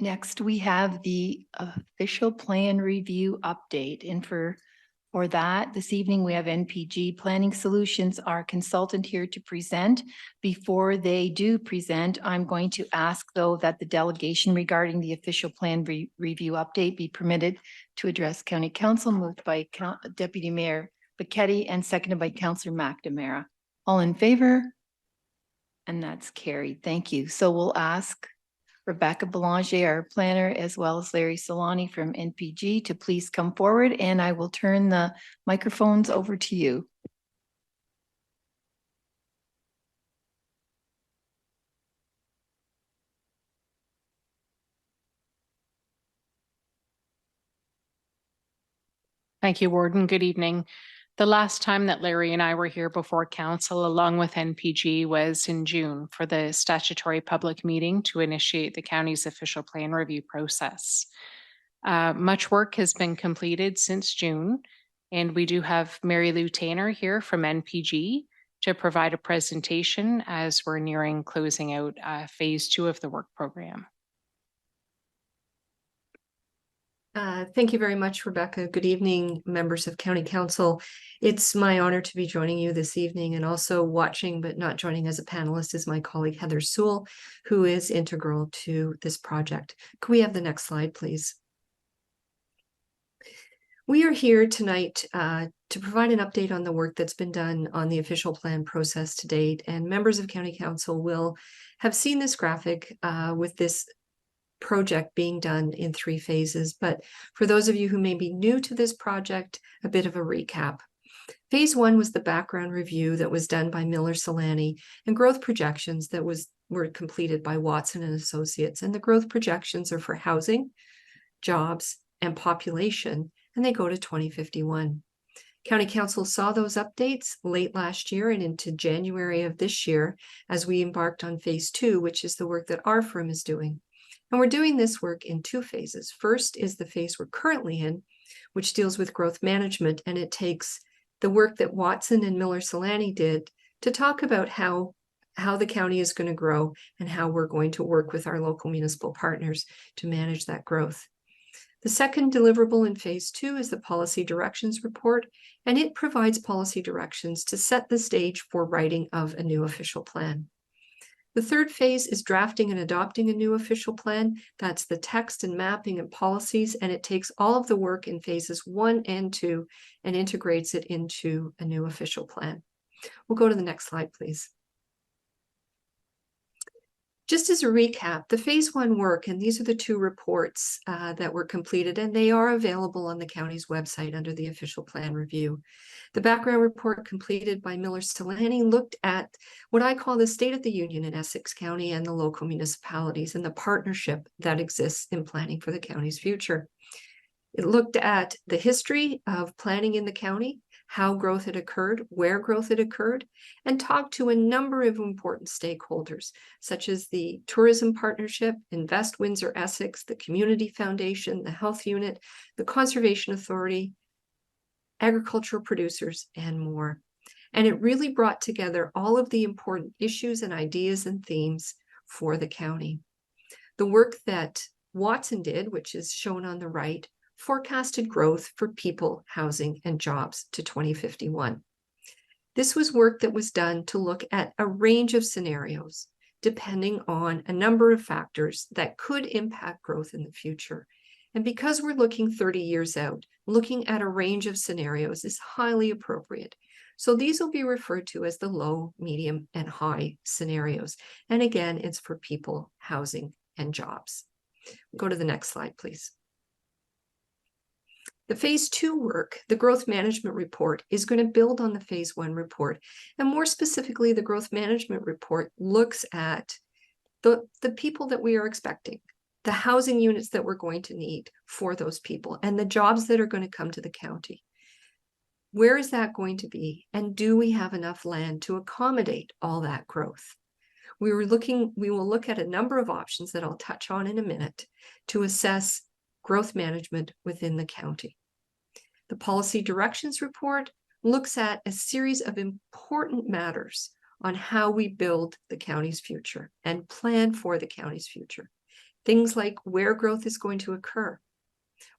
Next, we have the official plan review update. And for that, this evening, we have NPG Planning Solutions, our consultant here to present. Before they do present, I'm going to ask, though, that the delegation regarding the official plan review update be permitted to address County Council, moved by Deputy Mayor Bichetti and seconded by Councillor McNamara. All in favor? And that's carried. Thank you. So we'll ask Rebecca Belanger, our planner, as well as Larry Solani from NPG to please come forward, and I will turn the microphones over to you. Thank you, Warden. Good evening. The last time that Larry and I were here before Council, along with NPG, was in June for the statutory public meeting to initiate the county's official plan review process. Much work has been completed since June, and we do have Mary Lou Tanner here from NPG to provide a presentation as we're nearing closing out phase 2 of the work program. Thank you very much, Rebecca. Good evening, members of County Council. It's my honor to be joining you this evening, and also watching but not joining as a panelist is my colleague Heather Sewell, who is integral to this project. Could we have the next slide, please? We are here tonight to provide an update on the work that's been done on the official plan process to date, and members of County Council will have seen this graphic with this project being done in 3 phases. But for those of you who may be new to this project, a bit of a recap. Phase 1 was the background review that was done by Miller Solani and growth projections that were completed by Watson and Associates. And the growth projections are for housing, jobs, and population, and they go to 2051. County Council saw those updates late last year and into January of this year as we embarked on phase 2, which is the work that our firm is doing. And we're doing this work in 2 phases. First is the phase we're currently in, which deals with growth management, and it takes the work that Watson and Miller Solani did to talk about how the county is going to grow and how we're going to work with our local municipal partners to manage that growth. The second deliverable in phase 2 is the policy directions report, and it provides policy directions to set the stage for writing of a new official plan. The third phase is drafting and adopting a new official plan. That's the text and mapping and policies, and it takes all of the work in phases 1 and 2 and integrates it into a new official plan. We'll go to the next slide, please. Just as a recap, the phase 1 work, and these are the 2 reports that were completed, and they are available on the county's website under the official plan review. The background report completed by Miller Solani looked at what I call the state of the union in Essex County and the local municipalities and the partnership that exists in planning for the county's future. It looked at the history of planning in the county, how growth had occurred, where growth had occurred, and talked to a number of important stakeholders, such as the Tourism Partnership, Invest Windsor Essex, the Community Foundation, the Health Unit, the Conservation Authority, agricultural producers, and more. And it really brought together all of the important issues and ideas and themes for the county. The work that Watson did, which is shown on the right, forecasted growth for people, housing, and jobs to 2051. This was work that was done to look at a range of scenarios, depending on a number of factors that could impact growth in the future. And because we're looking 30 years out, looking at a range of scenarios is highly appropriate. So these will be referred to as the low, medium, and high scenarios. And again, it's for people, housing, and jobs. Go to the next slide, please. The phase 2 work, the growth management report, is going to build on the phase 1 report. And more specifically, the growth management report looks at the people that we are expecting, the housing units that we're going to need for those people, and the jobs that are going to come to the county. Where is that going to be? And do we have enough land to accommodate all that growth? We will look at a number of options that I'll touch on in a minute to assess growth management within the county. The policy directions report looks at a series of important matters on how we build the county's future and plan for the county's future. Things like where growth is going to occur.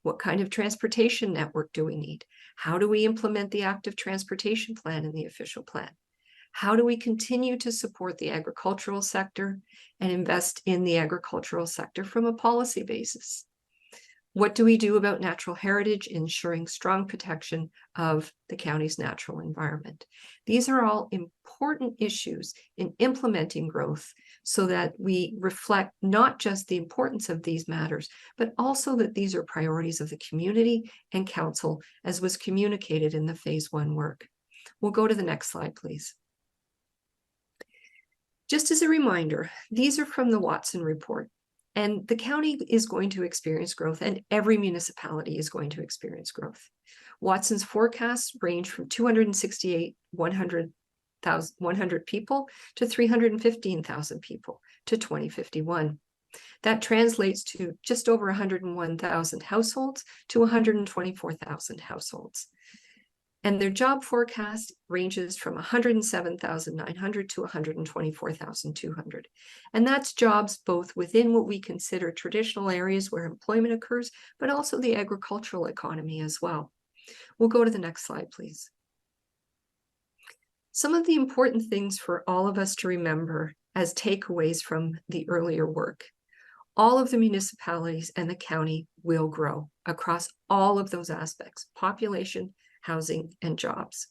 What kind of transportation network do we need? How do we implement the active transportation plan in the official plan? How do we continue to support the agricultural sector and invest in the agricultural sector from a policy basis? What do we do about natural heritage, ensuring strong protection of the county's natural environment? These are all important issues in implementing growth so that we reflect not just the importance of these matters, but also that these are priorities of the community and council, as was communicated in the phase 1 work. We'll go to the next slide, please. Just as a reminder, these are from the Watson report. And the county is going to experience growth, and every municipality is going to experience growth. Watson's forecasts range from 100 people to 315,000 people to 2051. That translates to just over 101,000 households to 124,000 households. And their job forecast ranges from 107,900 to 124,200. And that's jobs both within what we consider traditional areas where employment occurs, but also the agricultural economy as well. We'll go to the next slide, please. Some of the important things for all of us to remember as takeaways from the earlier work. All of the municipalities and the county will grow across all of those aspects: population, housing, and jobs.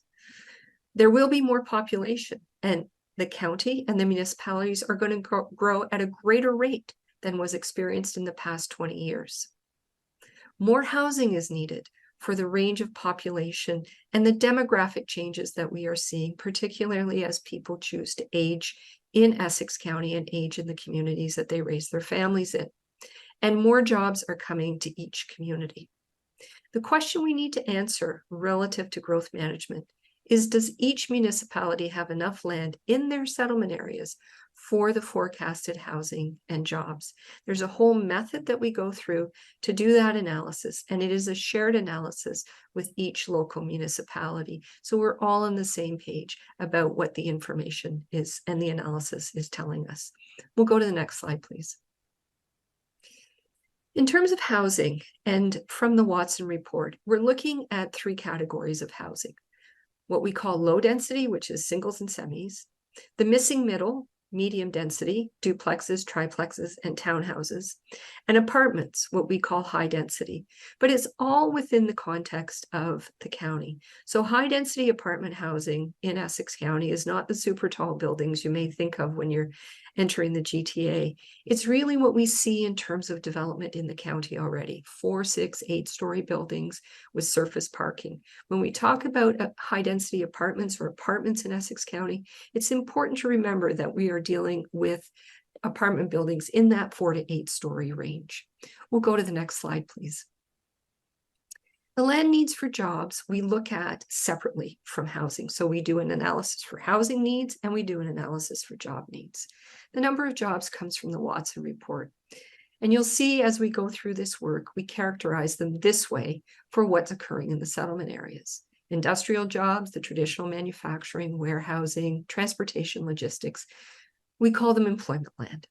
There will be more population, and the county and the municipalities are going to grow at a greater rate than was experienced in the past 20 years. More housing is needed for the range of population and the demographic changes that we are seeing, particularly as people choose to age in Essex County and age in the communities that they raise their families in. And more jobs are coming to each community. The question we need to answer relative to growth management is, does each municipality have enough land in their settlement areas for the forecasted housing and jobs? There's a whole method that we go through to do that analysis, and it is a shared analysis with each local municipality. So we're all on the same page about what the information is and the analysis is telling us. We'll go to the next slide, please. In terms of housing, and from the Watson report, we're looking at 3 categories of housing. What we call low density, which is singles and semis, the missing middle, medium density, duplexes, triplexes, and townhouses, and apartments, what we call high density. But it's all within the context of the county. So high density apartment housing in Essex County is not the super tall buildings you may think of when you're entering the GTA. It's really what we see in terms of development in the county already: 4, 6, 8-story buildings with surface parking. When we talk about high density apartments or apartments in Essex County, it's important to remember that we are dealing with apartment buildings in that 4 to 8-story range. We'll go to the next slide, please. The land needs for jobs we look at separately from housing. So we do an analysis for housing needs and we do an analysis for job needs. The number of jobs comes from the Watson report. And you'll see as we go through this work, we characterize them this way for what's occurring in the settlement areas: industrial jobs, the traditional manufacturing, warehousing, transportation, logistics. We call them employment land.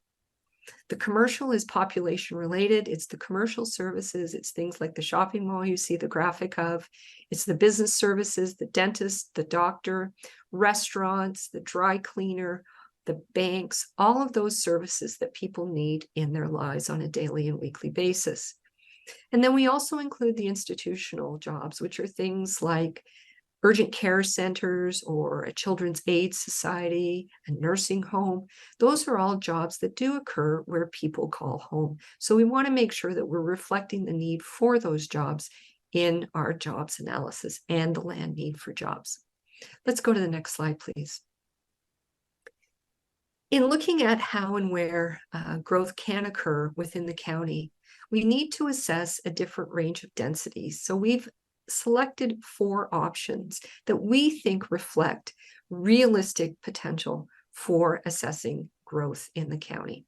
The commercial is population related. It's the commercial services. It's things like the shopping mall you see the graphic of. It's the business services, the dentist, the doctor, restaurants, the dry cleaner, the banks, all of those services that people need in their lives on a daily and weekly basis. And then we also include the institutional jobs, which are things like urgent care centers or a children's aid society, a nursing home. Those are all jobs that do occur where people call home. So we want to make sure that we're reflecting the need for those jobs in our jobs analysis and the land need for jobs. Let's go to the next slide, please. In looking at how and where growth can occur within the county, we need to assess a different range of densities. So we've selected 4 options that we think reflect realistic potential for assessing growth in the county.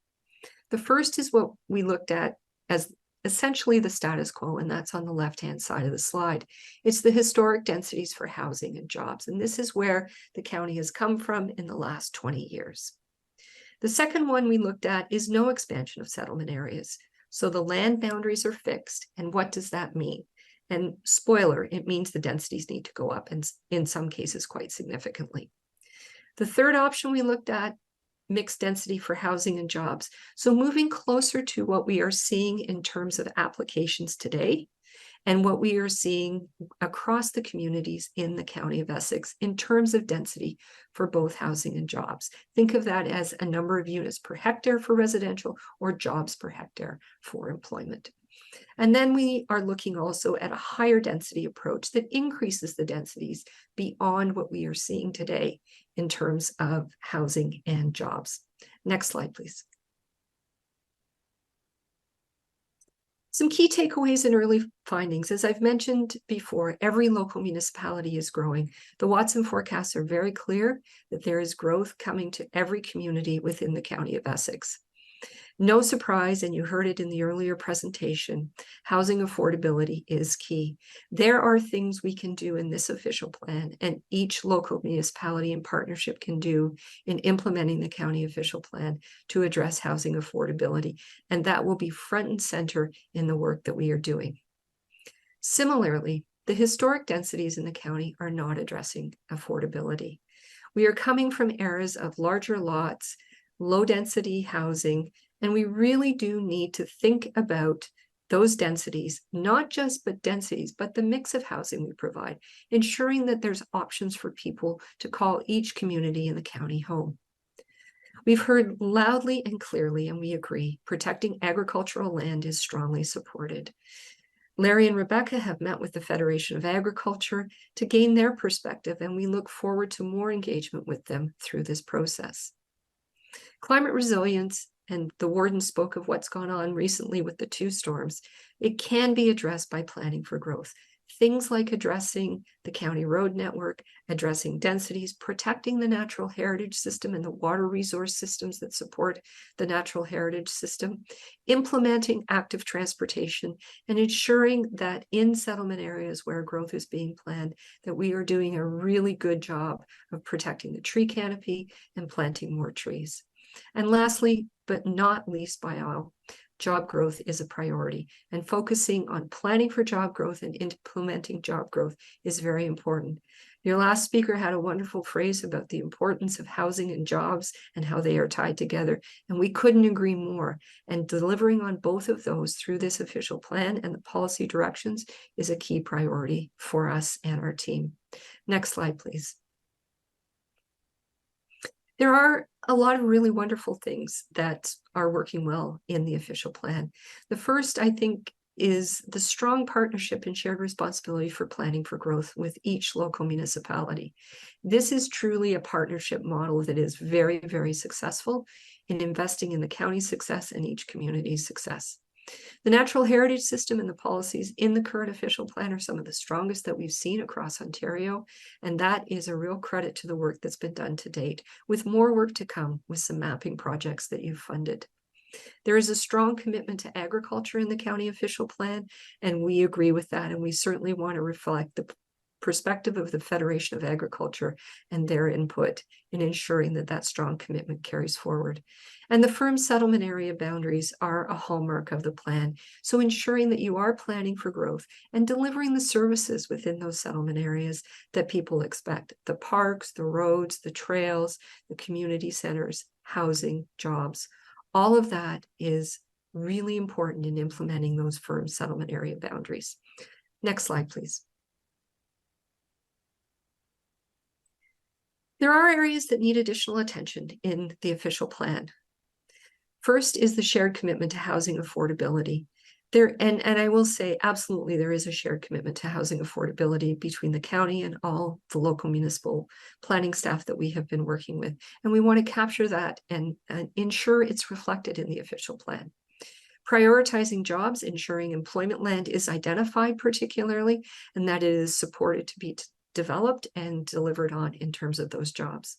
The first is what we looked at as essentially the status quo, and that's on the left-hand side of the slide. It's the historic densities for housing and jobs, and this is where the county has come from in the last 20 years. The second one we looked at is no expansion of settlement areas. So the land boundaries are fixed. And what does that mean? And spoiler, it means the densities need to go up, and in some cases quite significantly. The third option we looked at, mixed density for housing and jobs. So moving closer to what we are seeing in terms of applications today and what we are seeing across the communities in the County of Essex in terms of density for both housing and jobs. Think of that as a number of units per hectare for residential or jobs per hectare for employment. And then we are looking also at a higher density approach that increases the densities beyond what we are seeing today in terms of housing and jobs. Next slide, please. Some key takeaways and early findings. As I've mentioned before, every local municipality is growing. The Watson forecasts are very clear that there is growth coming to every community within the County of Essex. No surprise, and you heard it in the earlier presentation, housing affordability is key. There are things we can do in this official plan, and each local municipality in partnership can do in implementing the county official plan to address housing affordability, and that will be front and center in the work that we are doing. Similarly, the historic densities in the county are not addressing affordability. We are coming from eras of larger lots, low density housing, and we really do need to think about those densities, not just but densities, but the mix of housing we provide, ensuring that there's options for people to call each community in the county home. We've heard loudly and clearly, and we agree, protecting agricultural land is strongly supported. Larry and Rebecca have met with the Federation of Agriculture to gain their perspective, and we look forward to more engagement with them through this process. Climate resilience, and the warden spoke of what's gone on recently with the 2 storms, it can be addressed by planning for growth. Things like addressing the county road network, addressing densities, protecting the natural heritage system and the water resource systems that support the natural heritage system, implementing active transportation, and ensuring that in settlement areas where growth is being planned, that we are doing a really good job of protecting the tree canopy and planting more trees. And lastly, but not least by all, job growth is a priority, and focusing on planning for job growth and implementing job growth is very important. Your last speaker had a wonderful phrase about the importance of housing and jobs and how they are tied together, and we couldn't agree more. And delivering on both of those through this official plan and the policy directions is a key priority for us and our team. Next slide, please. There are a lot of really wonderful things that are working well in the official plan. The first, I think, is the strong partnership and shared responsibility for planning for growth with each local municipality. This is truly a partnership model that is very, very successful in investing in the county's success and each community's success. The natural heritage system and the policies in the current official plan are some of the strongest that we've seen across Ontario, and that is a real credit to the work that's been done to date, with more work to come with some mapping projects that you've funded. There is a strong commitment to agriculture in the county official plan, and we agree with that, and we certainly want to reflect the perspective of the Federation of Agriculture and their input in ensuring that that strong commitment carries forward. And the firm settlement area boundaries are a hallmark of the plan. So ensuring that you are planning for growth and delivering the services within those settlement areas that people expect: the parks, the roads, the trails, the community centers, housing, jobs. All of that is really important in implementing those firm settlement area boundaries. Next slide, please. There are areas that need additional attention in the official plan. First is the shared commitment to housing affordability. And I will say, absolutely, there is a shared commitment to housing affordability between the county and all the local municipal planning staff that we have been working with. And we want to capture that and ensure it's reflected in the official plan. Prioritizing jobs, ensuring employment land is identified particularly, and that it is supported to be developed and delivered on in terms of those jobs.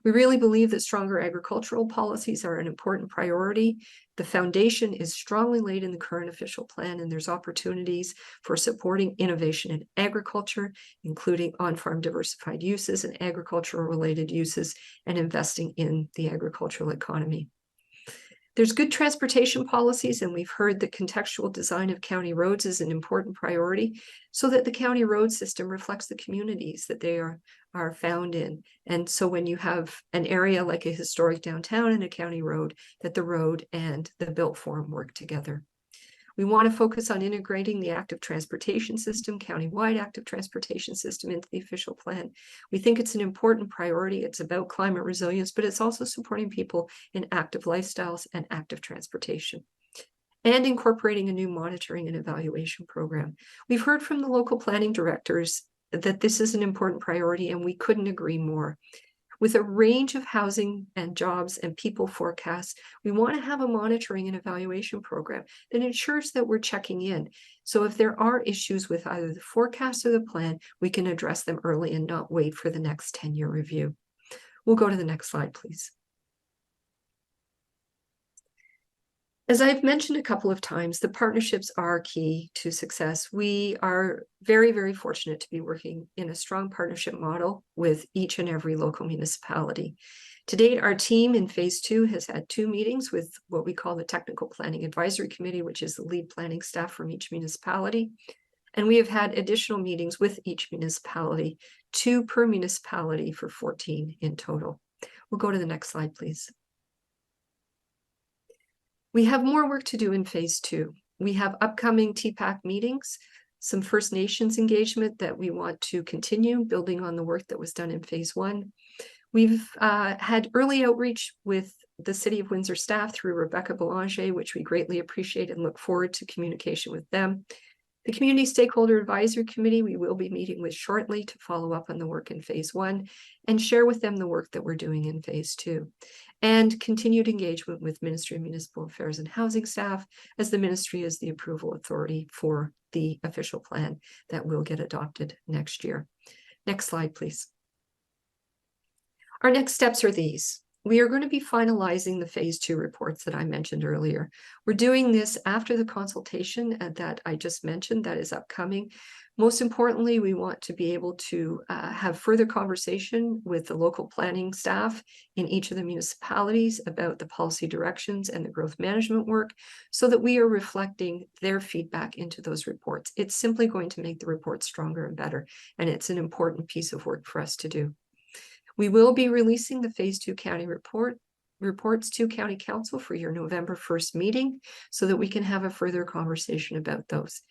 We really believe that stronger agricultural policies are an important priority. The foundation is strongly laid in the current official plan, and there's opportunities for supporting innovation in agriculture, including on-farm diversified uses and agricultural related uses, and investing in the agricultural economy. There's good transportation policies, and we've heard the contextual design of county roads is an important priority so that the county road system reflects the communities that they are found in. And so when you have an area like a historic downtown and a county road, that the road and the built form work together. We want to focus on integrating the active transportation system, countywide active transportation system, into the official plan. We think it's an important priority. It's about climate resilience, but it's also supporting people in active lifestyles and active transportation, and incorporating a new monitoring and evaluation program. We've heard from the local planning directors that this is an important priority, and we couldn't agree more. With a range of housing and jobs and people forecasts, we want to have a monitoring and evaluation program that ensures that we're checking in. So if there are issues with either the forecast or the plan, we can address them early and not wait for the next 10-year review. We'll go to the next slide, please. As I've mentioned a couple of times, the partnerships are key to success. We are very, very fortunate to be working in a strong partnership model with each and every local municipality. To date, our team in phase 2 has had 2 meetings with what we call the Technical Planning Advisory Committee, which is the lead planning staff from each municipality. And we have had additional meetings with each municipality, 2 per municipality for 14 in total. We'll go to the next slide, please. We have more work to do in phase 2. We have upcoming TPAC meetings, some First Nations engagement that we want to continue building on the work that was done in phase 1. We've had early outreach with the City of Windsor staff through Rebecca Belanger, which we greatly appreciate and look forward to communication with them. The Community Stakeholder Advisory Committee, we will be meeting with shortly to follow up on the work in phase 1 and share with them the work that we're doing in phase 2. And continued engagement with Ministry of Municipal Affairs and Housing staff, as the ministry is the approval authority for the official plan that will get adopted next year. Next slide, please. Our next steps are these. We are going to be finalizing the phase 2 reports that I mentioned earlier. We're doing this after the consultation that I just mentioned that is upcoming. Most importantly, we want to be able to have further conversation with the local planning staff in each of the municipalities about the policy directions and the growth management work so that we are reflecting their feedback into those reports. It's simply going to make the report stronger and better, and it's an important piece of work for us to do. We will be releasing the phase 2 county reports to County Council for your November 1st meeting so that we can have a further conversation about those.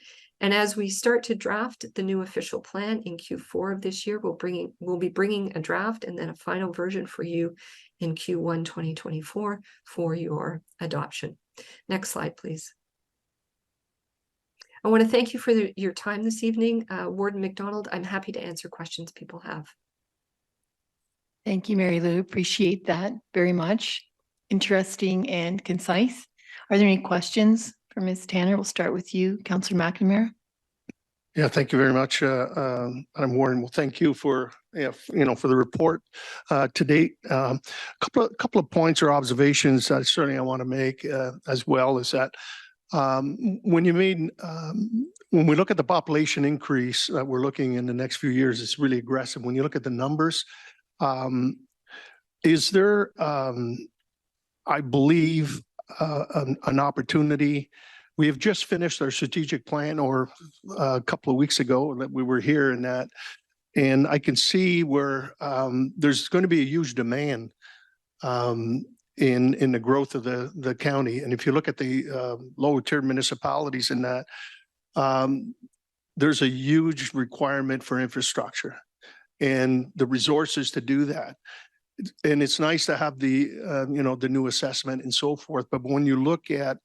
And as we start to draft the new official plan in Q4 of this year, we'll be bringing a draft and then a final version for you in Q1 2024 for your adoption. Next slide, please. I want to thank you for your time this evening. Warden McDonald, I'm happy to answer questions people have. Thank you, Mary Lou. Appreciate that very much. Interesting and concise. Are there any questions for Ms. Tanner? We'll start with you, Councillor McNamara. Yeah, thank you very much, Madam Warden. Well, thank you for for the report to date. Couple of points or observations that certainly I want to make as well is that when we look at the population increase that we're looking in the next few years, it's really aggressive. When you look at the numbers, is there, I believe, an opportunity? We have just finished our strategic plan, or a couple of weeks ago that we were here in that, and I can see where there's going to be a huge demand in the growth of the county. And if you look at the lower tier municipalities in that, there's a huge requirement for infrastructure and the resources to do that. And it's nice to have the the new assessment and so forth. But when you look at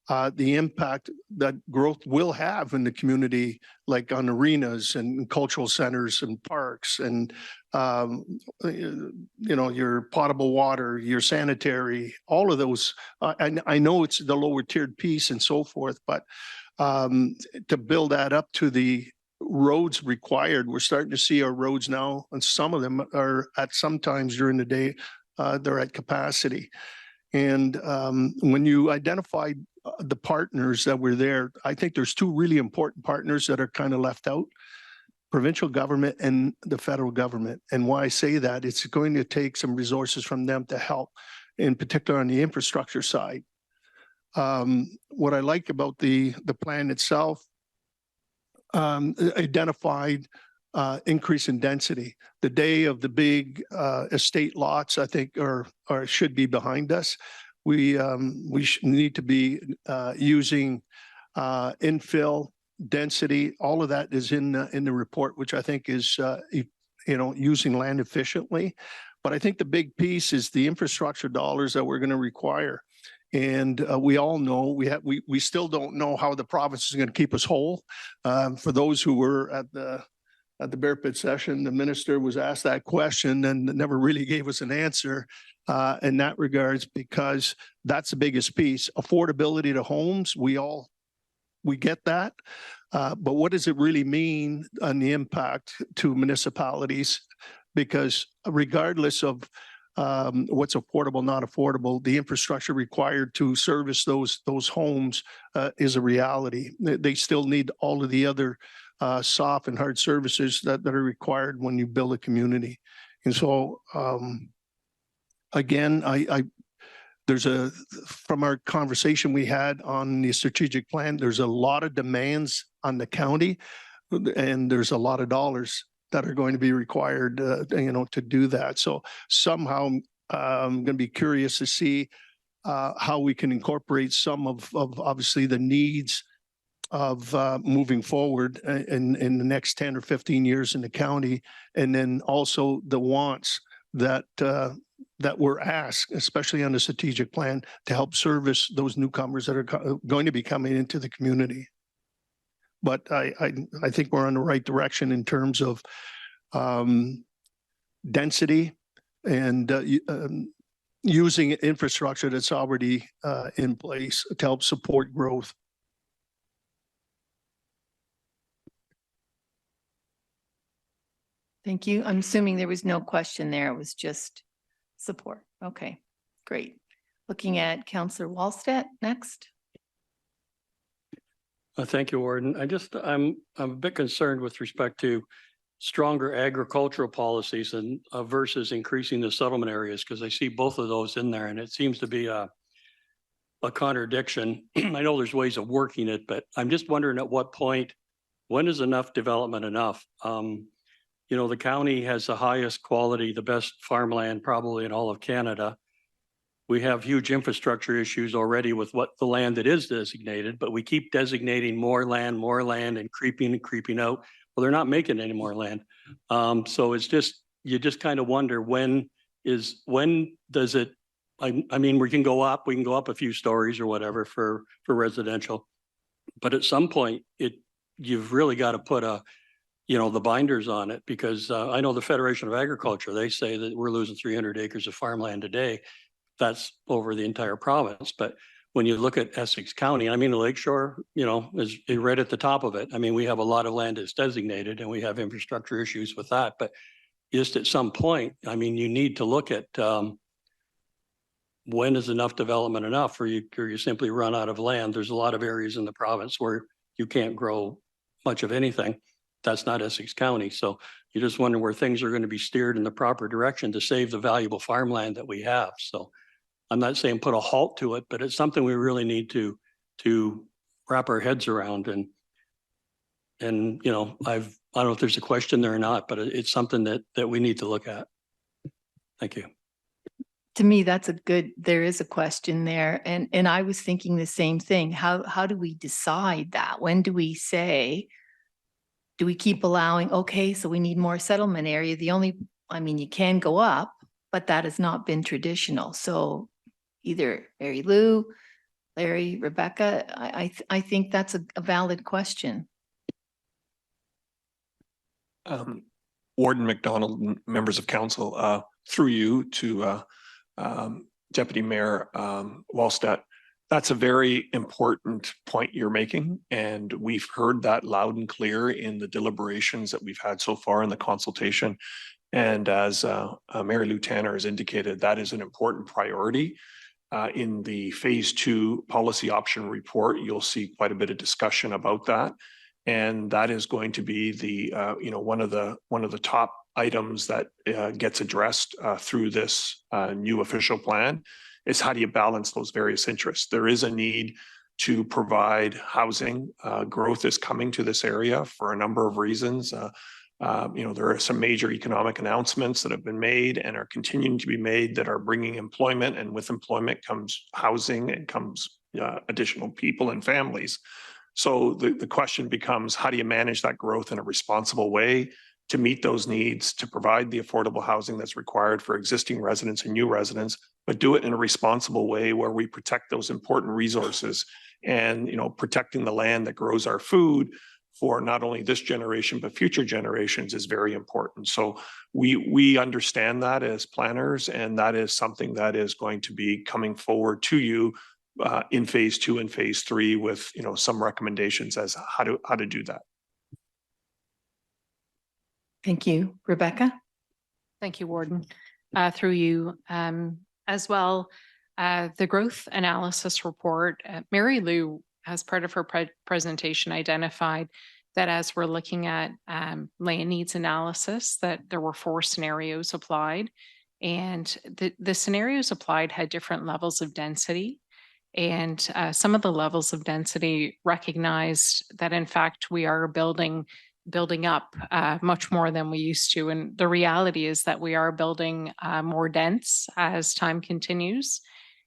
the impact that growth will have in the community, like on arenas and cultural centers and parks and your potable water, your sanitary, all of those. I know it's the lower tiered piece and so forth, but to build that up to the roads required, we're starting to see our roads now, and some of them are at sometimes during the day, they're at capacity. And when you identified the partners that were there, I think there's 2 really important partners that are kind of left out: provincial government and the federal government. And why I say that, it's going to take some resources from them to help, in particular on the infrastructure side. What I like about the plan itself, identified increase in density. The day of the big estate lots, I think, are should be behind us. We need to be using infill density. All of that is in the report, which I think is using land efficiently. But I think the big piece is the infrastructure dollars that we're going to require. And we all know we still don't know how the province is going to keep us whole. For those who were at the Bear Pit session, the minister was asked that question and never really gave us an answer in that regards, because that's the biggest piece. Affordability to homes, we get that. But what does it really mean on the impact to municipalities? Because regardless of what's affordable, not affordable, the infrastructure required to service those homes is a reality. They still need all of the other soft and hard services that are required when you build a community. And so, again, from our conversation we had on the strategic plan, there's a lot of demands on the county, and there's a lot of dollars that are going to be required, to do that. So somehow I'm going to be curious to see how we can incorporate some of obviously the needs of moving forward in the next 10 or 15 years in the county, and then also the wants that were asked, especially on the strategic plan, to help service those newcomers that are going to be coming into the community. But I think we're on the right direction in terms of density and using infrastructure that's already in place to help support growth. Thank you. I'm assuming there was no question there. It was just support. Okay, great. Looking at Councillor Wallstedt next. Thank you, Warden. I'm a bit concerned with respect to stronger agricultural policies and versus increasing the settlement areas, because I see both of those in there, and it seems to be a contradiction. I know there's ways of working it, but I'm just wondering at what point, when is enough development enough? The county has the highest quality, the best farmland probably in all of Canada. We have huge infrastructure issues already with what the land that is designated, but we keep designating more land and creeping out. Well, they're not making any more land. So it's just, you just kind of wonder when does it, I mean, we can go up a few stories or whatever for residential, but at some point you've really got to put the binders on it, because I know the Federation of Agriculture, they say that we're losing 300 acres of farmland a day. That's over the entire province. But when you look at Essex County, I mean, the Lakeshore, is right at the top of it. I mean, we have a lot of land that's designated, and we have infrastructure issues with that. But just at some point, I mean, you need to look at when is enough development enough, or you simply run out of land. There's a lot of areas in the province where you can't grow much of anything. That's not Essex County. So you just wonder where things are going to be steered in the proper direction to save the valuable farmland that we have. So I'm not saying put a halt to it, but it's something we really need to wrap our heads around. And I don't know if there's a question there or not, but it's something that we need to look at. Thank you. To me, there is a question there. And I was thinking the same thing. How do we decide that? When do we say, do we keep allowing, okay, so we need more settlement area? You can go up, but that has not been traditional. So either Mary Lou, Larry, Rebecca, I think that's a valid question. Warden McDonald, members of council, through you to Deputy Mayor Wallstedt. That's a very important point you're making, and we've heard that loud and clear in the deliberations that we've had so far in the consultation. And as Mary Lou Tanner has indicated, that is an important priority. In the phase 2 policy option report, you'll see quite a bit of discussion about that. And that is going to be the one of the top items that gets addressed through this new official plan. is how do you balance those various interests? There is a need to provide housing. Growth is coming to this area for a number of reasons. There are some major economic announcements that have been made and are continuing to be made that are bringing employment, and with employment comes housing and comes additional people and families. So the question becomes, how do you manage that growth in a responsible way to meet those needs, to provide the affordable housing that's required for existing residents and new residents, but do it in a responsible way where we protect those important resources and, protecting the land that grows our food for not only this generation, but future generations is very important. So we understand that as planners, and that is something that is going to be coming forward to you in phase 2 and phase 3 with, some recommendations as how to do that. Thank you. Rebecca? Thank you, Warden. Through you as well, the growth analysis report, Mary Lou, as part of her presentation, identified that as we're looking at land needs analysis, that there were 4 scenarios applied, and the scenarios applied had different levels of density. And some of the levels of density recognized that, in fact, we are building up much more than we used to. And the reality is that we are building more dense as time continues.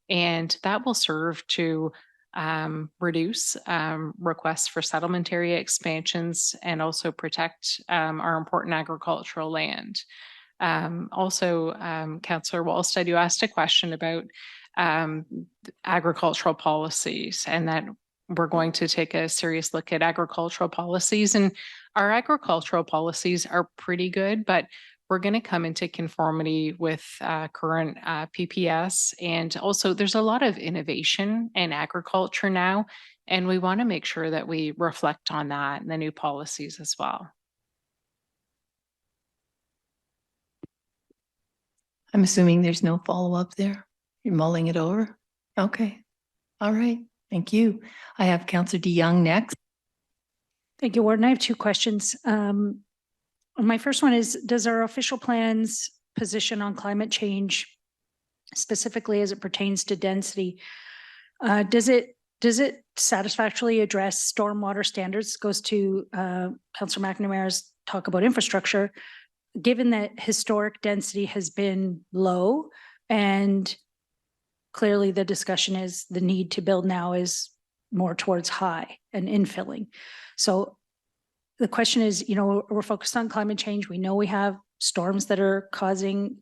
And that will serve to reduce requests for settlement area expansions and also protect our important agricultural land. Also, Councillor Wallstead, you asked a question about agricultural policies, and that we're going to take a serious look at agricultural policies. And our agricultural policies are pretty good, but we're going to come into conformity with current PPS. And also there's a lot of innovation in agriculture now, and we want to make sure that we reflect on that in the new policies as well. I'm assuming there's no follow-up there. You're mulling it over? Okay. All right. Thank you. I have Councillor DeYoung next. Thank you, Warden. I have 2 questions. My first one is, does our official plan's position on climate change, specifically as it pertains to density, does it satisfactorily address stormwater standards? Goes to Councillor McNamara's talk about infrastructure, given that historic density has been low, and clearly the discussion is the need to build now is more towards high and infilling. So the question is, we're focused on climate change. We know we have storms that are causing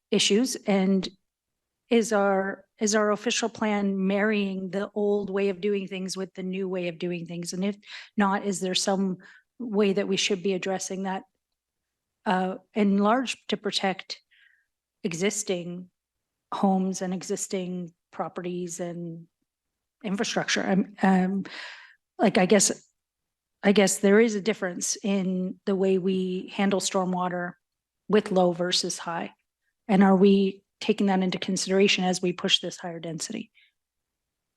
issues, and is our official plan marrying the old way of doing things with the new way of doing things? And if not, is there some way that we should be addressing that in large to protect existing homes and existing properties and infrastructure? I guess there is a difference in the way we handle stormwater with low versus high. And are we taking that into consideration as we push this higher density?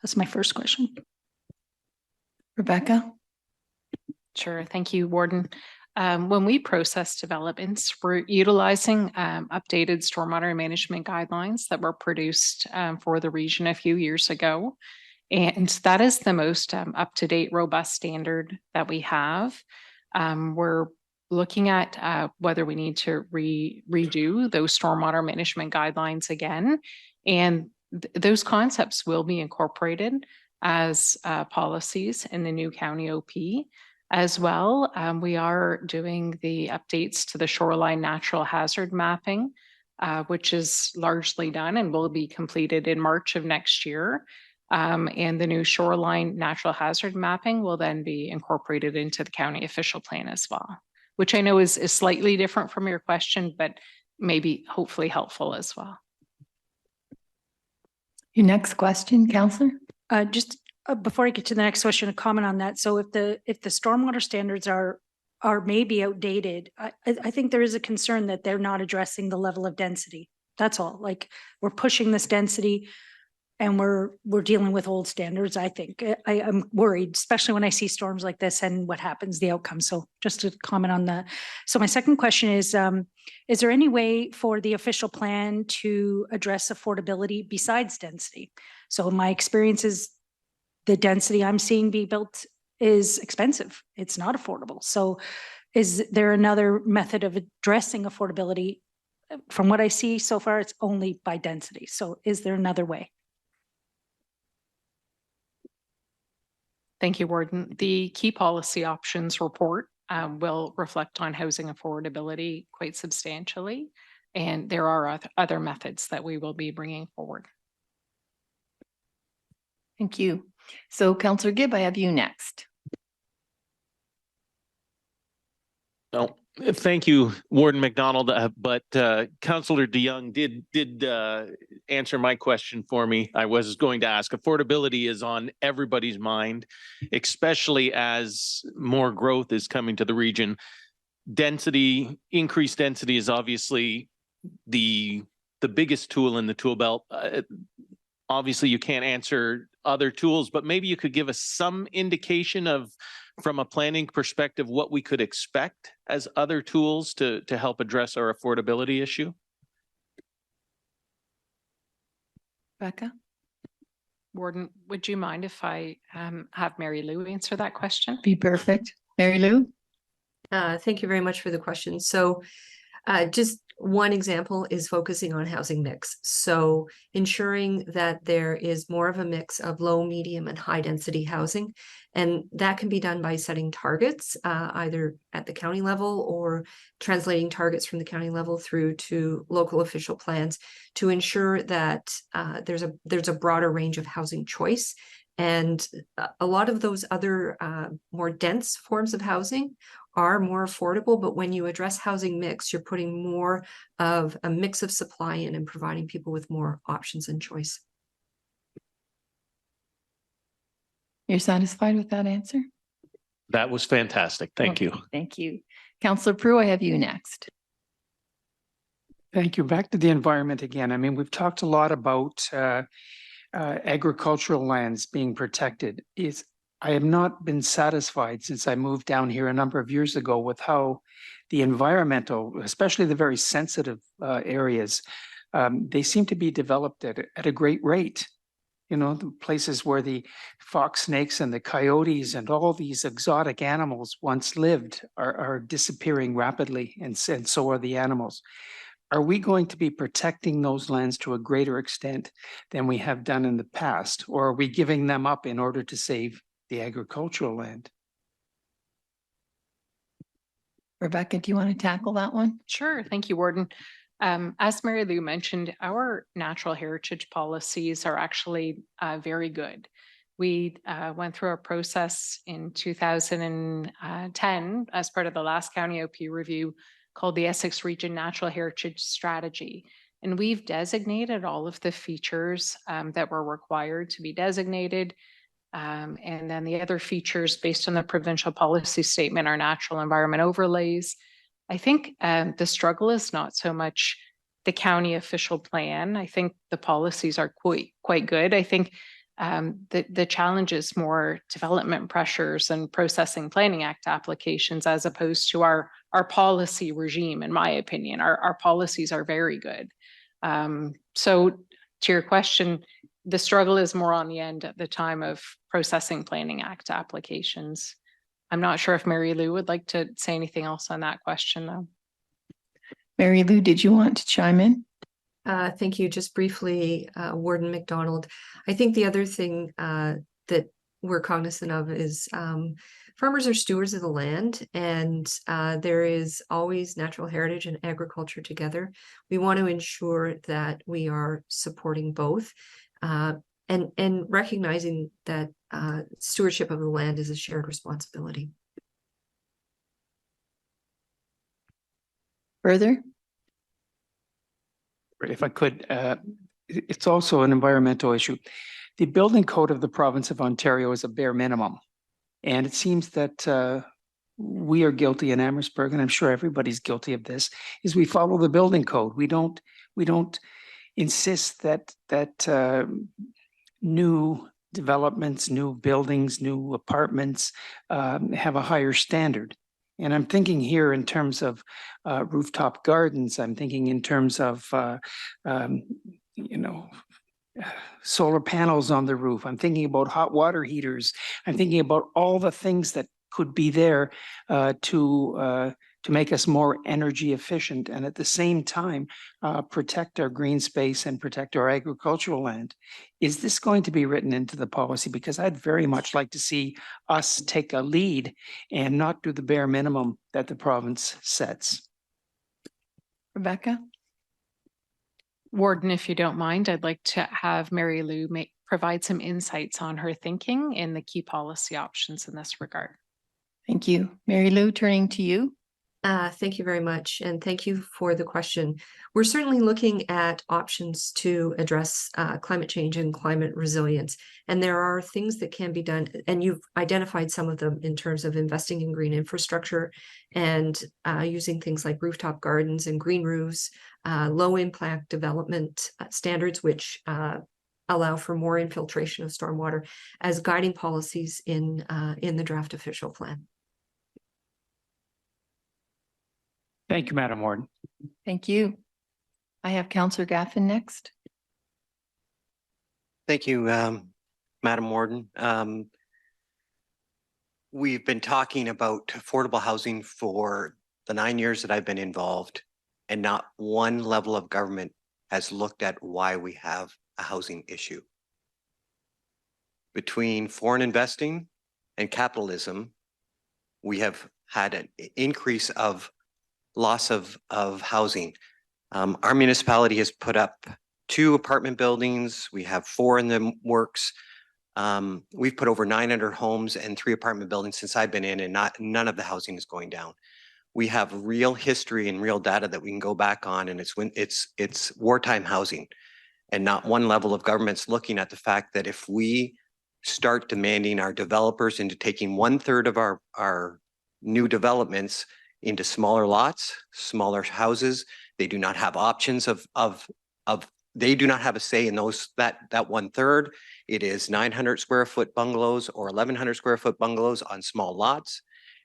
That's my first question. Rebecca? Sure. Thank you, Warden. When we process developments, we're utilizing updated stormwater management guidelines that were produced for the region a few years ago. And that is the most up-to-date, robust standard that we have. We're looking at whether we need to redo those stormwater management guidelines again. And those concepts will be incorporated as policies in the new county OP. As well, we are doing the updates to the shoreline natural hazard mapping, which is largely done and will be completed in March of next year. And the new shoreline natural hazard mapping will then be incorporated into the county official plan as well, which I know is slightly different from your question, but maybe hopefully helpful as well. Your next question, Councillor? Before I get to the next question, a comment on that. So if the stormwater standards are maybe outdated, I think there is a concern that they're not addressing the level of density. That's all. Like, we're pushing this density. and we're dealing with old standards, I think. I'm worried, especially when I see storms like this and what happens, the outcome. So just to comment on that. So my second question is there any way for the official plan to address affordability besides density? So my experience is the density I'm seeing be built is expensive. It's not affordable. So is there another method of addressing affordability? From what I see so far, it's only by density. So is there another way? Thank you, Warden. The key policy options report will reflect on housing affordability quite substantially. And there are other methods that we will be bringing forward. Thank you. So Councillor Gibb, I have you next. No, thank you, Warden McDonald. But Councillor DeYoung did answer my question for me. I was going to ask. Affordability is on everybody's mind, especially as more growth is coming to the region. Density, increased density is obviously the biggest tool in the tool belt. Obviously, you can't answer other tools, but maybe you could give us some indication of, from a planning perspective, what we could expect as other tools to help address our affordability issue? Rebecca? Warden, would you mind if I have Mary Lou answer that question? Be perfect. Mary Lou? Thank you very much for the question. So just one example is focusing on housing mix. So ensuring that there is more of a mix of low, medium, and high density housing. And that can be done by setting targets, either at the county level or translating targets from the county level through to local official plans to ensure that there's a broader range of housing choice. And a lot of those other more dense forms of housing are more affordable, but when you address housing mix, you're putting more of a mix of supply in and providing people with more options and choice. You're satisfied with that answer? That was fantastic. Thank you. Thank you. Councillor Prue, I have you next. Thank you. Back to the environment again. I mean, we've talked a lot about agricultural lands being protected. I have not been satisfied since I moved down here a number of years ago with how the environmental, especially the very sensitive areas, they seem to be developed at a great rate. You know, the places where the fox snakes and the coyotes and all these exotic animals once lived are disappearing rapidly, and so are the animals. Are we going to be protecting those lands to a greater extent than we have done in the past? Or are we giving them up in order to save the agricultural land? Rebecca, do you want to tackle that one? Sure. Thank you, Warden. As Mary Lou mentioned, our natural heritage policies are actually very good. We went through a process in 2010 as part of the last county OP review called the Essex Region Natural Heritage Strategy. And we've designated all of the features that were required to be designated. And then the other features based on the provincial policy statement are natural environment overlays. I think the struggle is not so much the county official plan. I think the policies are quite good. I think the challenge is more development pressures and processing planning act applications as opposed to our policy regime. In my opinion, our policies are very good. So to your question, the struggle is more on the end at the time of processing planning act applications. I'm not sure if Mary Lou would like to say anything else on that question though. Mary Lou, did you want to chime in? Thank you. Just briefly, Warden McDonald. I think the other thing that we're cognizant of is farmers are stewards of the land, and there is always natural heritage and agriculture together. We want to ensure that we are supporting both and recognizing that stewardship of the land is a shared responsibility. Further? If I could, it's also an environmental issue. The building code of the province of Ontario is a bare minimum. And it seems that we are guilty in Amherstburg, and I'm sure everybody's guilty of this, is we follow the building code. We don't insist that new developments, new buildings, new apartments have a higher standard. And I'm thinking here in terms of rooftop gardens. I'm thinking in terms of, you know, solar panels on the roof. I'm thinking about hot water heaters. I'm thinking about all the things that could be there to make us more energy efficient and at the same time protect our green space and protect our agricultural land. Is this going to be written into the policy? Because I'd very much like to see us take a lead and not do the bare minimum that the province sets. Rebecca? Warden, if you don't mind, I'd like to have Mary Lou provide some insights on her thinking in the key policy options in this regard. Thank you. Mary Lou, turning to you. Thank you very much, and thank you for the question. We're certainly looking at options to address climate change and climate resilience, and there are things that can be done, and you've identified some of them in terms of investing in green infrastructure and using things like rooftop gardens and green roofs, low impact development standards, which allow for more infiltration of stormwater as guiding policies in the draft official plan. Thank you, Madam Warden. Thank you. I have Councillor Gaffin next. Thank you, Madam Warden. We've been talking about affordable housing for the 9 years that I've been involved, and not one level of government has looked at why we have a housing issue. Between foreign investing and capitalism, we have had an increase of loss of housing. Our municipality has put up 2 apartment buildings. We have 4 in the works. We've put over 900 homes and 3 apartment buildings since I've been in, and none of the housing is going down. We have real history and real data that we can go back on, and it's wartime housing, and not one level of government's looking at the fact that if we start demanding our developers into taking 1/3 of our new developments into smaller lots, smaller houses. They do not have options they do not have a say in those, that 1/3. It is 900 square foot bungalows or 1,100 square foot bungalows on small lots,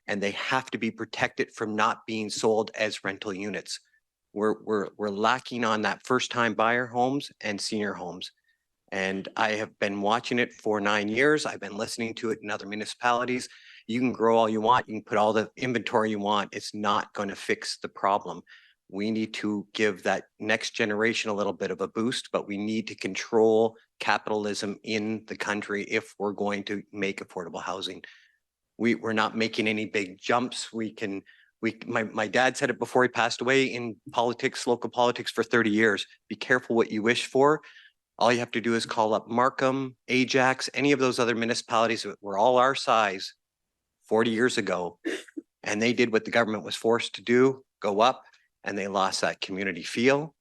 and they have to be protected from not being sold as rental units. We're lacking on that first time buyer homes and senior homes. And I have been watching it for 9 years. I've been listening to it in other municipalities. You can grow all you want. You can put all the inventory you want. It's not going to fix the problem. We need to give that next generation a little bit of a boost, but we need to control capitalism in the country if we're going to make affordable housing. We're not making any big jumps. My dad said it before he passed away, in politics, local politics for 30 years. Be careful what you wish for. All you have to do is call up Markham, Ajax, any of those other municipalities that were all our size 40 years ago, and they did what the government was forced to do, go up, and they lost that community feel.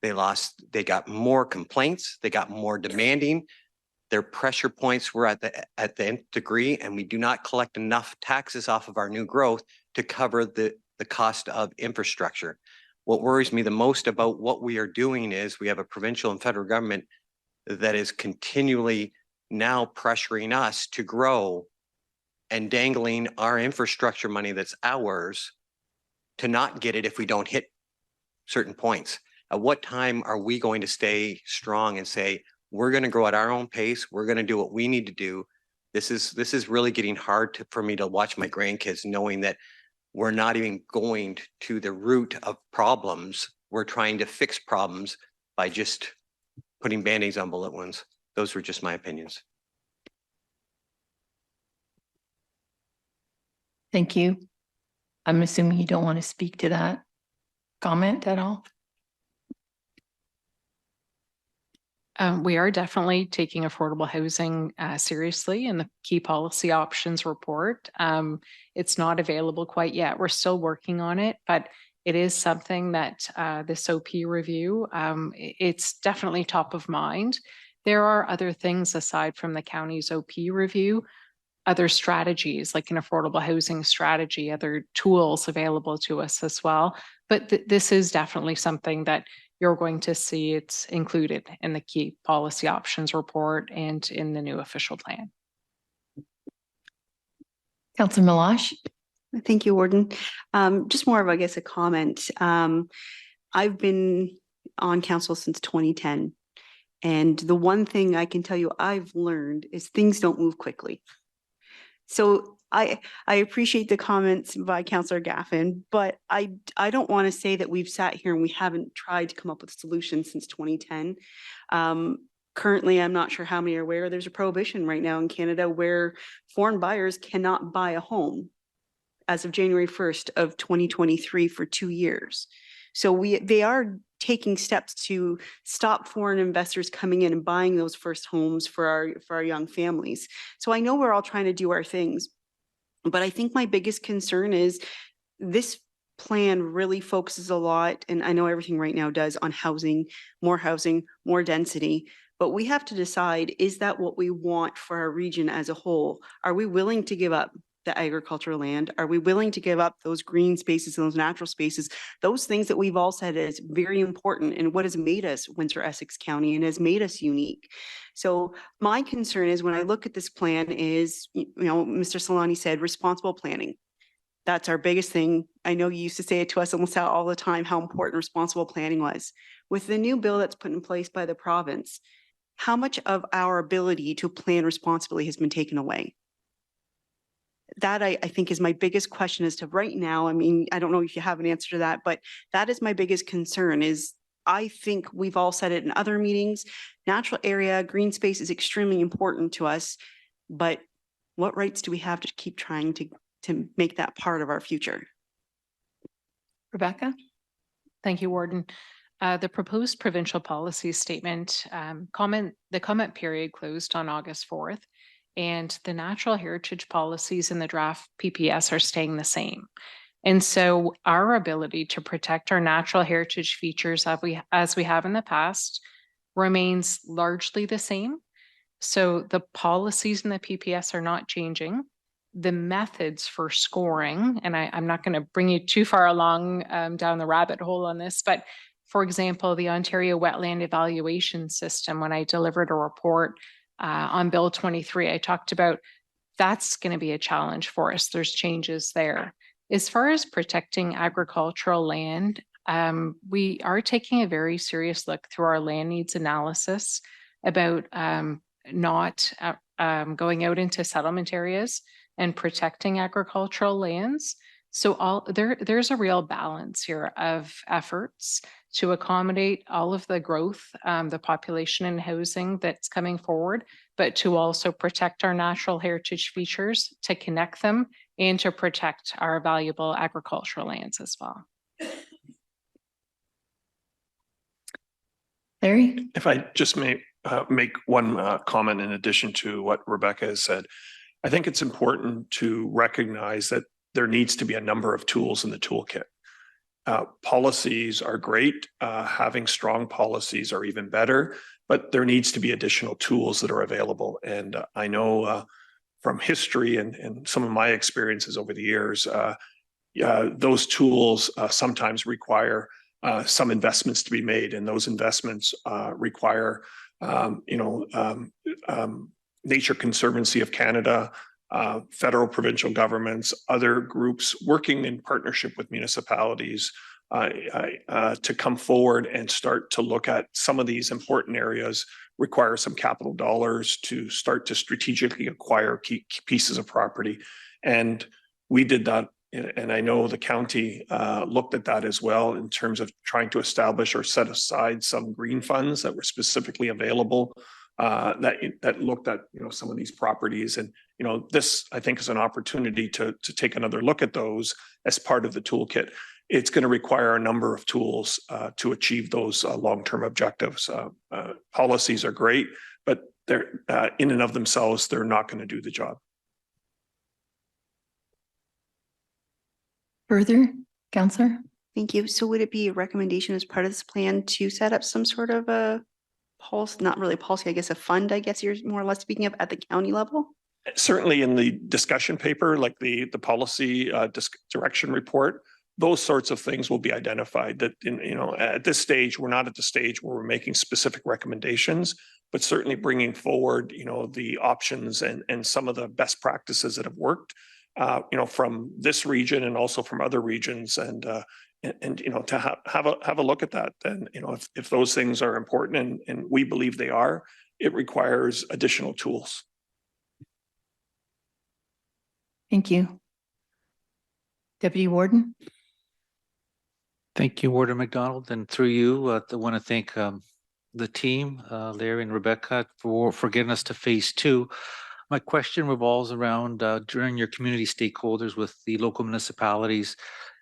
They got more complaints, they got more demanding. Their pressure points were at the nth degree, and we do not collect enough taxes off of our new growth to cover the cost of infrastructure. What worries me the most about what we are doing is we have a provincial and federal government that is continually now pressuring us to grow and dangling our infrastructure money that's ours to not get it if we don't hit certain points. At what time are we going to stay strong and say, we're going to grow at our own pace, we're going to do what we need to do? This is really getting hard for me to watch my grandkids, knowing that we're not even going to the root of problems. We're trying to fix problems by just putting Band-Aids on bullet wounds. Those were just my opinions. Thank you. I'm assuming you don't want to speak to that comment at all? We are definitely taking affordable housing seriously in the key policy options report. It's not available quite yet. We're still working on it, but it is something that this OP review, it's definitely top of mind. There are other things aside from the county's OP review, other strategies like an affordable housing strategy, other tools available to us as well. But this is definitely something that you're going to see it's included in the key policy options report and in the new official plan. Councillor Milosh. Thank you, Warden. Just more of, I guess, a comment. I've been on council since 2010. And the one thing I can tell you I've learned is things don't move quickly. So I appreciate the comments by Councillor Gaffin, but I don't want to say that we've sat here and we haven't tried to come up with solutions since 2010. Currently, I'm not sure how many are aware, there's a prohibition right now in Canada where foreign buyers cannot buy a home as of January 1st of 2023 for 2 years. So they are taking steps to stop foreign investors coming in and buying those first homes for our young families. So I know we're all trying to do our things, but I think my biggest concern is this plan really focuses a lot, and I know everything right now does, on housing, more density. But we have to decide, is that what we want for our region as a whole? Are we willing to give up the agricultural land? Are we willing to give up those green spaces and those natural spaces, those things that we've all said is very important and what has made us Windsor Essex County and has made us unique? So my concern is when I look at this plan is, Mr. Solani said, responsible planning. That's our biggest thing. I know you used to say it to us almost all the time, how important responsible planning was. With the new bill that's put in place by the province, how much of our ability to plan responsibly has been taken away? That I think is my biggest question as to right now. I mean, I don't know if you have an answer to that, but that is my biggest concern is I think we've all said it in other meetings, natural area, green space is extremely important to us, but what rights do we have to keep trying to make that part of our future? Rebecca. Thank you, Warden. The proposed provincial policy statement the comment period closed on August 4th. And the natural heritage policies in the draft PPS are staying the same. And so our ability to protect our natural heritage features as we have in the past remains largely the same. So the policies in the PPS are not changing. The methods for scoring, and I'm not going to bring you too far along down the rabbit hole on this, but for example, the Ontario Wetland Evaluation System, when I delivered a report on Bill 23, I talked about that's going to be a challenge for us. There's changes there. As far as protecting agricultural land, we are taking a very serious look through our land needs analysis about not going out into settlement areas and protecting agricultural lands. So there's a real balance here of efforts to accommodate all of the growth, the population and housing that's coming forward, but to also protect our natural heritage features, to connect them, and to protect our valuable agricultural lands as well. Larry? If I just may make one comment in addition to what Rebecca has said, I think it's important to recognize that there needs to be a number of tools in the toolkit. Policies are great. Having strong policies are even better, but there needs to be additional tools that are available. And I know from history and some of my experiences over the years, those tools sometimes require some investments to be made, and those investments require, Nature Conservancy of Canada, federal, provincial governments, other groups working in partnership with municipalities to come forward and start to look at some of these important areas, require some capital dollars to start to strategically acquire key pieces of property. And we did that. And I know the county looked at that as well in terms of trying to establish or set aside some green funds that were specifically available that looked at some of these properties. And this I think is an opportunity to take another look at those as part of the toolkit. It's going to require a number of tools to achieve those long-term objectives. Policies are great, but they're in and of themselves, they're not going to do the job. Further, Councillor? Thank you. So would it be a recommendation as part of this plan to set up some sort of a policy, not really a policy, I guess a fund, I guess you're more or less speaking of, at the county level? Certainly in the discussion paper, like the policy direction report, those sorts of things will be identified that, at this stage, we're not at the stage where we're making specific recommendations, but certainly bringing forward, the options and some of the best practices that have worked, from this region and also from other regions, and to have a look at that. And, if those things are important and we believe they are, it requires additional tools. Thank you. Deputy Warden? Thank you, Warden McDonald, and through you, I want to thank the team, Larry and Rebecca, for getting us to phase 2. My question revolves around during your community stakeholders with the local municipalities.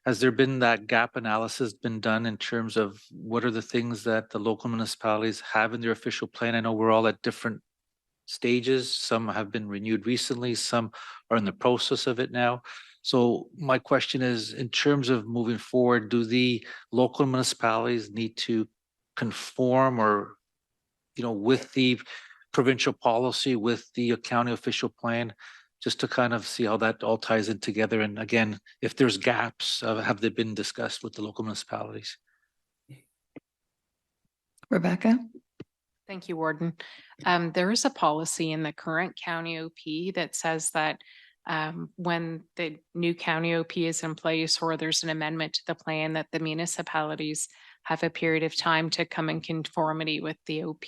Has there been that gap analysis been done in terms of what are the things that the local municipalities have in their official plan? I know we're all at different stages. Some have been renewed recently, some are in the process of it now. So my question is, in terms of moving forward, do the local municipalities need to conform or, with the provincial policy, with the county official plan, just to kind of see how that all ties in together? And again, if there's gaps, have they been discussed with the local municipalities? Rebecca? Thank you, Warden. There is a policy in the current county OP that says that when the new county OP is in place or there's an amendment to the plan, that the municipalities have a period of time to come in conformity with the OP.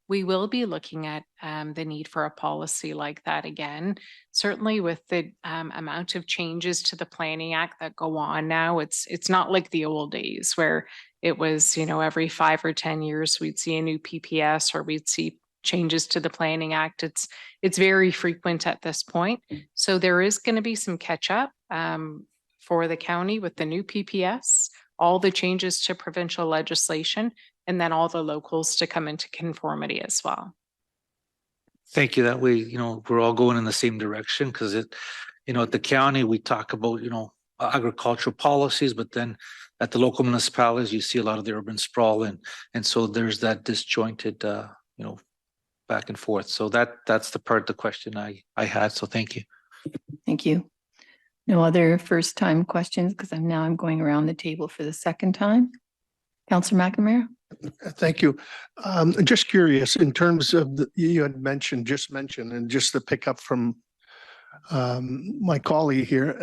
We will be looking at the need for a policy like that again. Certainly with the amount of changes to the Planning Act that go on now, it's not like the old days where it was, every 5 or 10 years we'd see a new PPS or we'd see changes to the Planning Act. It's very frequent at this point. So there is going to be some catch up for the county with the new PPS, all the changes to provincial legislation, and then all the locals to come into conformity as well. Thank you. That way, we're all going in the same direction, because at the county, we talk about, agricultural policies, but then at the local municipalities, you see a lot of the urban sprawl, and so there's that disjointed, back and forth. So that's the part of the question I had. So thank you. Thank you. No other first time questions, because I'm going around the table for the second time. Councillor McNamara? Thank you. Just curious, in terms of you had just mentioned, and just to pick up from my colleague here,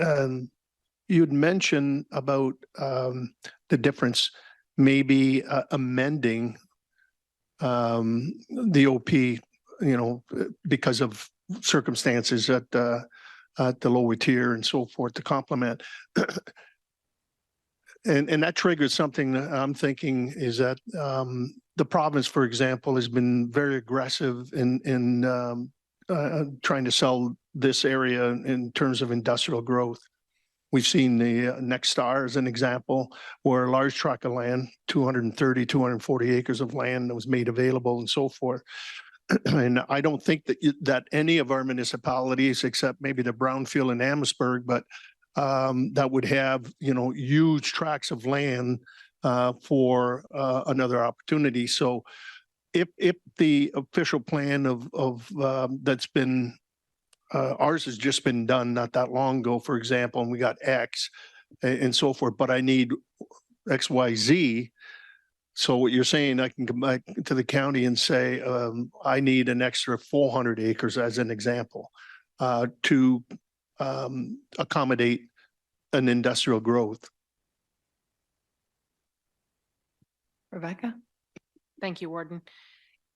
you'd mentioned about the difference, maybe amending the OP, because of circumstances at the lower tier and so forth to complement. And that triggers something that I'm thinking is that the province, for example, has been very aggressive in trying to sell this area in terms of industrial growth. We've seen the Next Star as an example, where a large tract of land, 230, 240 acres of land that was made available and so forth. And I don't think that any of our municipalities, except maybe the Brownfield and Amherstburg, but that would have, huge tracts of land for another opportunity. So if the official plan of that's been ours has just been done not that long ago, for example, and we got X and so forth, but I need X, Y, Z. So what you're saying, I can come back to the county and say, I need an extra 400 acres as an example to accommodate an industrial growth. Rebecca? Thank you, Warden.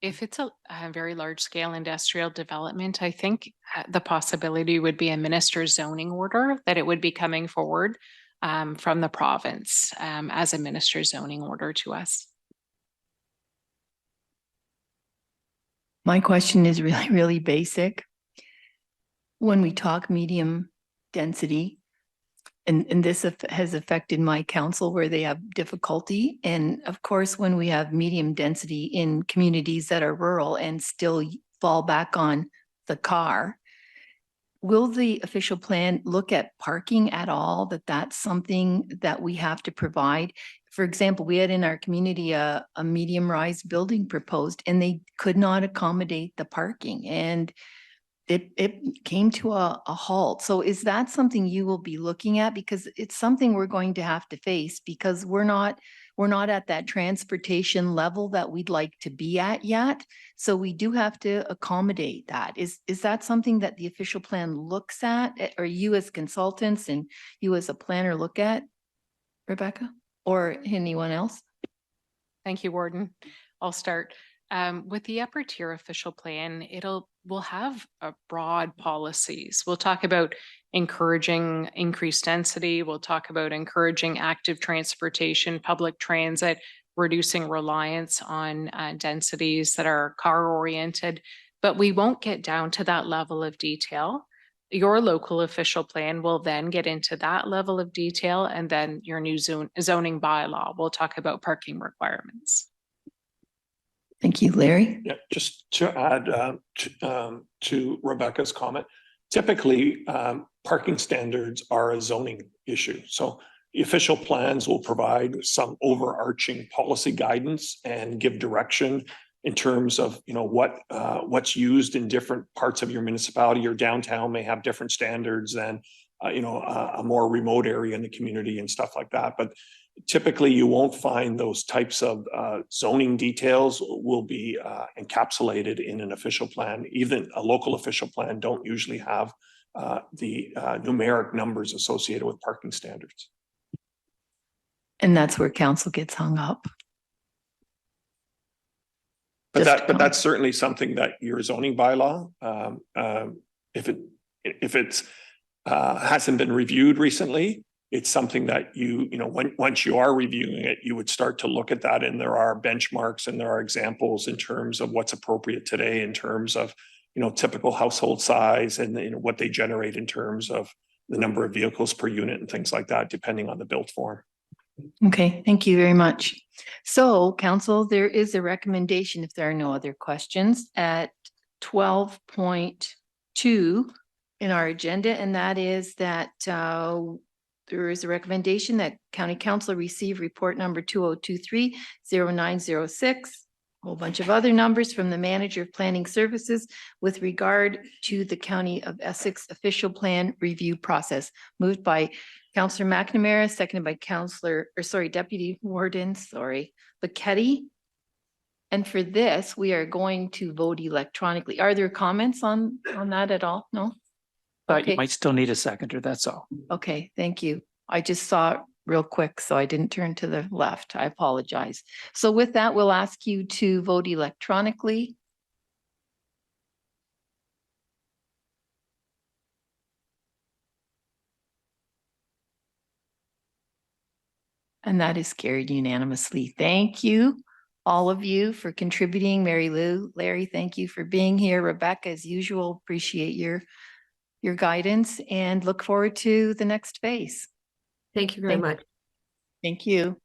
If it's a very large scale industrial development, I think the possibility would be a minister's zoning order, that it would be coming forward from the province as a minister's zoning order to us. My question is really, really basic. When we talk medium density, and this has affected my council where they have difficulty. And of course, when we have medium density in communities that are rural and still fall back on the car, will the official plan look at parking at all? That's something that we have to provide? For example, we had in our community a medium rise building proposed, and they could not accommodate the parking. And it came to a halt. So is that something you will be looking at? Because it's something we're going to have to face because we're not at that transportation level that we'd like to be at yet. So we do have to accommodate that. Is that something that the official plan looks at, or you as consultants and you as a planner look at, Rebecca, or anyone else? Thank you, Warden. I'll start. With the upper tier official plan, we'll have broad policies. We'll talk about encouraging increased density. We'll talk about encouraging active transportation, public transit, reducing reliance on densities that are car oriented, but we won't get down to that level of detail. Your local official plan will then get into that level of detail, and then your new zoning bylaw will talk about parking requirements. Thank you, Larry. Yeah, just to add to Rebecca's comment, typically parking standards are a zoning issue. So the official plans will provide some overarching policy guidance and give direction in terms of, you know, what's used in different parts of your municipality. Your downtown may have different standards than a more remote area in the community and stuff like that. But typically you won't find those types of zoning details will be encapsulated in an official plan. Even a local official plan don't usually have the numeric numbers associated with parking standards. And that's where council gets hung up. But that's certainly something that your zoning bylaw, if it's hasn't been reviewed recently, it's something that once you are reviewing it, you would start to look at that, and there are benchmarks and there are examples in terms of what's appropriate today in terms of typical household size and what they generate in terms of the number of vehicles per unit and things like that, depending on the built form. Okay, thank you very much. So, council, there is a recommendation, if there are no other questions, at 12.2 in our agenda, and that is that there is a recommendation that County Council receive report number 2023-0906, a whole bunch of other numbers from the Manager of Planning Services with regard to the County of Essex official plan review process. Moved by Councillor McNamara, seconded by Deputy Warden, Bacchetti. And for this, we are going to vote electronically. Are there comments on that at all? No? But Okay. you might still need a seconder, that's all. Okay, thank you. I just saw it real quick, so I didn't turn to the left. I apologize. So with that, we'll ask you to vote electronically. And that is carried unanimously. Thank you, all of you, for contributing. Mary Lou, Larry, thank you for being here. Rebecca, as usual, appreciate your guidance and look forward to the next phase. Thank you very much. Thank you.